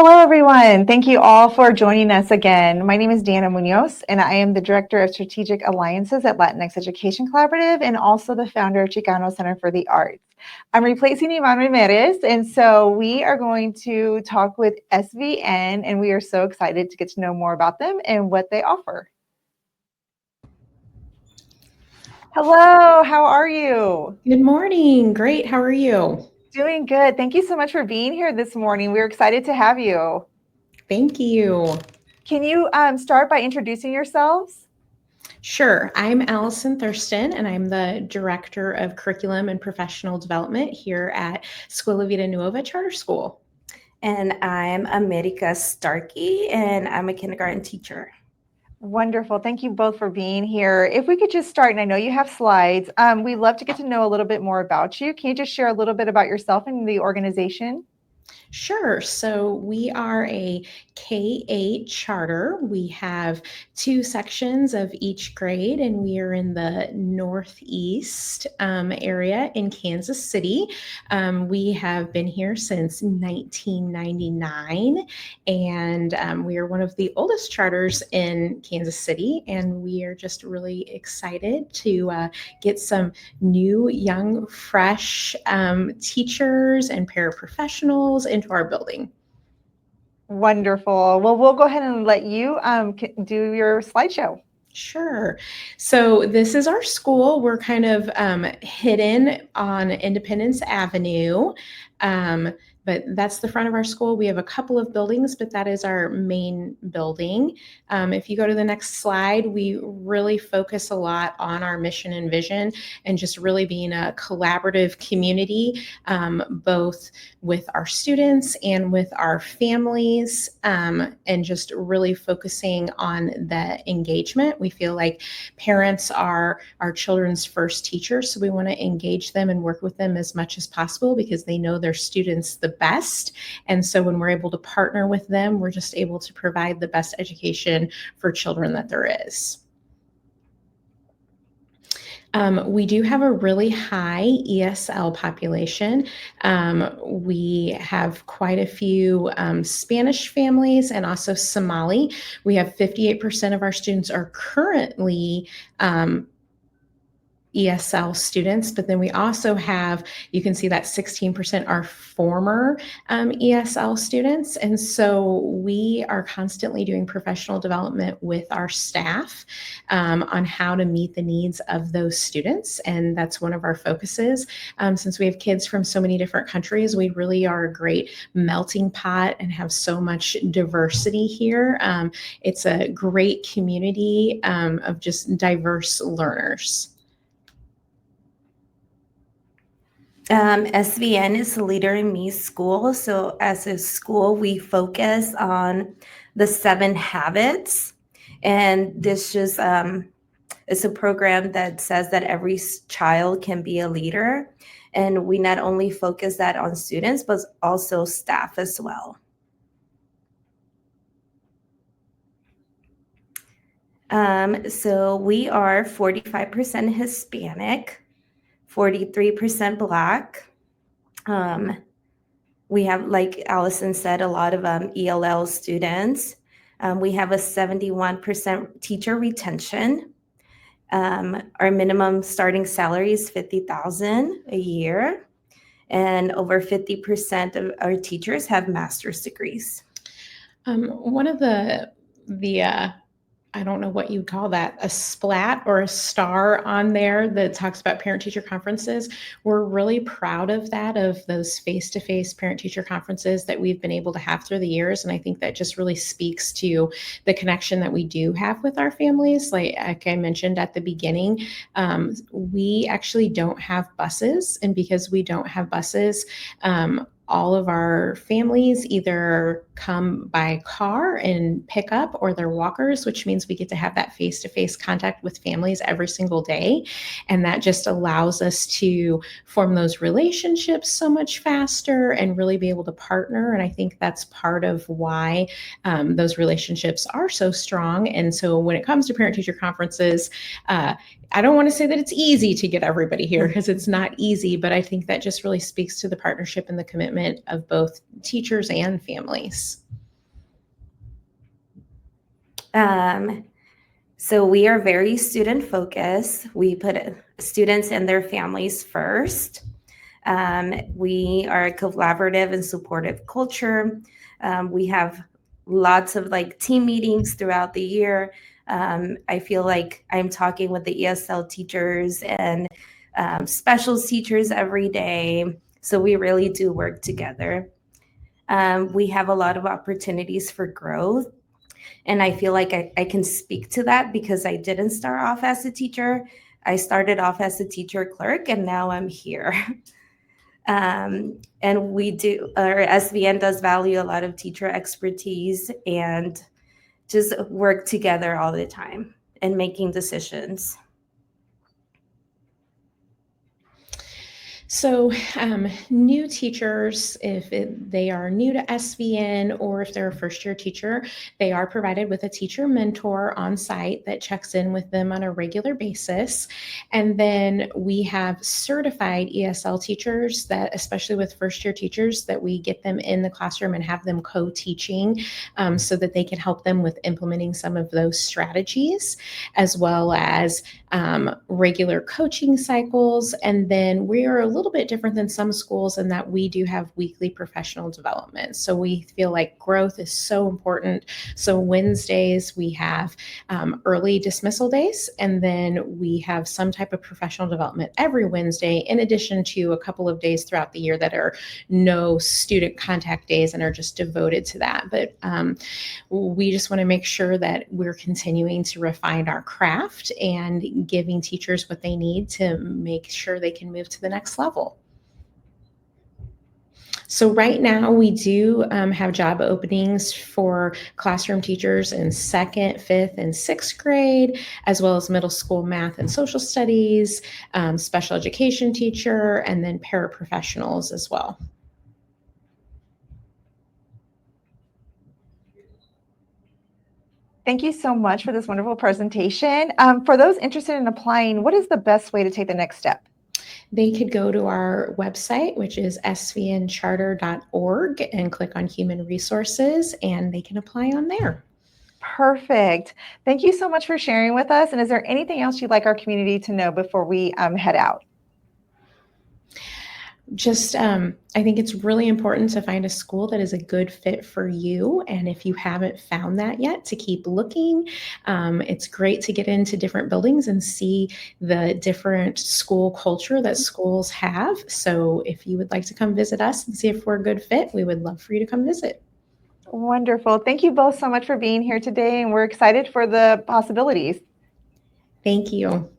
Hello, everyone. Thank you all for joining us again. My name is Diana Munoz, and I am the Director of Strategic Alliances at Latinx Education Collaborative and also the founder of Chicano Center for the Arts. I'm replacing Ivan Ramirez, and so we are going to talk with SVN, and we are so excited to get to know more about them and what they offer. Hello, how are you? Good morning. Great. How are you? Doing good. Thank you so much for being here this morning. We're excited to have you. Thank you. Can you start by introducing yourselves? Sure. I'm Allison Thurston, and I'm the Director of Curriculum and Professional Development here at Scuola Vita Nuova Charter School. And I'm America Starkey, and I'm a kindergarten teacher. Wonderful. Thank you both for being here. If we could just start, and I know you have slides, we'd love to get to know a little bit more about you. Can you just share a little bit about yourself and the organization? Sure. So we are a K-8 charter. We have 2 sections of each grade, and we are in the Northeast area in Kansas City. We have been here since 1999, and we are one of the oldest charters in Kansas City, and we are just really excited to get some new, young, fresh teachers and paraprofessionals into our building. Wonderful. Well, we'll go ahead and let you do your slideshow. Sure. So this is our school. We're kind of hidden on Independence Avenue. But that's the front of our school. We have a couple of buildings, but that is our main building. If you go to the next slide, we really focus a lot on our mission and vision and just really being a collaborative community, both with our students and with our families, and just really focusing on the engagement. We feel like parents are our children's first teachers, so we want to engage them and work with them as much as possible because they know their students the best. And so when we're able to partner with them, we're just able to provide the best education for children that there is. We do have a really high ESL population. We have quite a few Spanish families and also Somali. We have 58% of our students are currently ESL students, but then we also have, you can see that 16% are former ESL students. And so we are constantly doing professional development with our staff on how to meet the needs of those students. And that's one of our focuses. Since we have kids from so many different countries, we really are a great melting pot and have so much diversity here. It's a great community of just diverse learners. SVN is the Leader in Me school. So as a school, we focus on the 7 habits. And this just is a program that says that every child can be a leader. And we not only focus that on students, but also staff as well. So we are 45% Hispanic, 43% Black. We have, like Allison said, a lot of ELL students. We have a 71% teacher retention. Our minimum starting salary is $50,000 a year, and over 50% of our teachers have master's degrees. One of the I don't know what you'd call that, a splat or a star on there that talks about parent-teacher conferences. We're really proud of that, of those face-to-face parent-teacher conferences that we've been able to have through the years. And I think that just really speaks to the connection that we do have with our families. Like I mentioned at the beginning, we actually don't have buses. And because we don't have buses, all of our families either come by car and pick up, or they're walkers, which means we get to have that face-to-face contact with families every single day. And that just allows us to form those relationships so much faster and really be able to partner. And I think that's part of why those relationships are so strong. And so when it comes to parent-teacher conferences, I don't want to say that it's easy to get everybody here, because it's not easy, but I think that just really speaks to the partnership and the commitment of both teachers and families. So we are very student focused. We put students and their families first. We are a collaborative and supportive culture. We have lots of like team meetings throughout the year. I feel like I'm talking with the ESL teachers and specials teachers every day. So we really do work together. We have a lot of opportunities for growth. And I feel like I can speak to that because I didn't start off as a teacher. I started off as a teacher clerk, and now I'm here. And we do, our SVN does value a lot of teacher expertise and just work together all the time and making decisions. So new teachers, if they are new to SVN or if they're a first-year teacher, they are provided with a teacher mentor on site that checks in with them on a regular basis. And then we have certified ESL teachers that, especially with first-year teachers, that we get them in the classroom and have them co-teaching so that they can help them with implementing some of those strategies, as well as regular coaching cycles. And then we are a little bit different than some schools in that we do have weekly professional development. So we feel like growth is so important. So Wednesdays we have early dismissal days, and then we have some type of professional development every Wednesday, in addition to a couple of days throughout the year that are no student contact days and are just devoted to that. But we just want to make sure that we're continuing to refine our craft and giving teachers what they need to make sure they can move to the next level. So right now we do have job openings for classroom teachers in 2nd, 5th, and 6th grade, as well as middle school math and social studies, special education teacher, and then paraprofessionals as well. Thank you so much for this wonderful presentation. For those interested in applying, what is the best way to take the next step? They could go to our website, which is svncharter.org, and click on Human Resources, and they can apply on there. Perfect. Thank you so much for sharing with us. And is there anything else you'd like our community to know before we head out? Just, I think it's really important to find a school that is a good fit for you. And if you haven't found that yet, to keep looking. It's great to get into different buildings and see the different school culture that schools have. So if you would like to come visit us and see if we're a good fit, we would love for you to come visit. Wonderful. Thank you both so much for being here today. And we're excited for the possibilities. Thank you.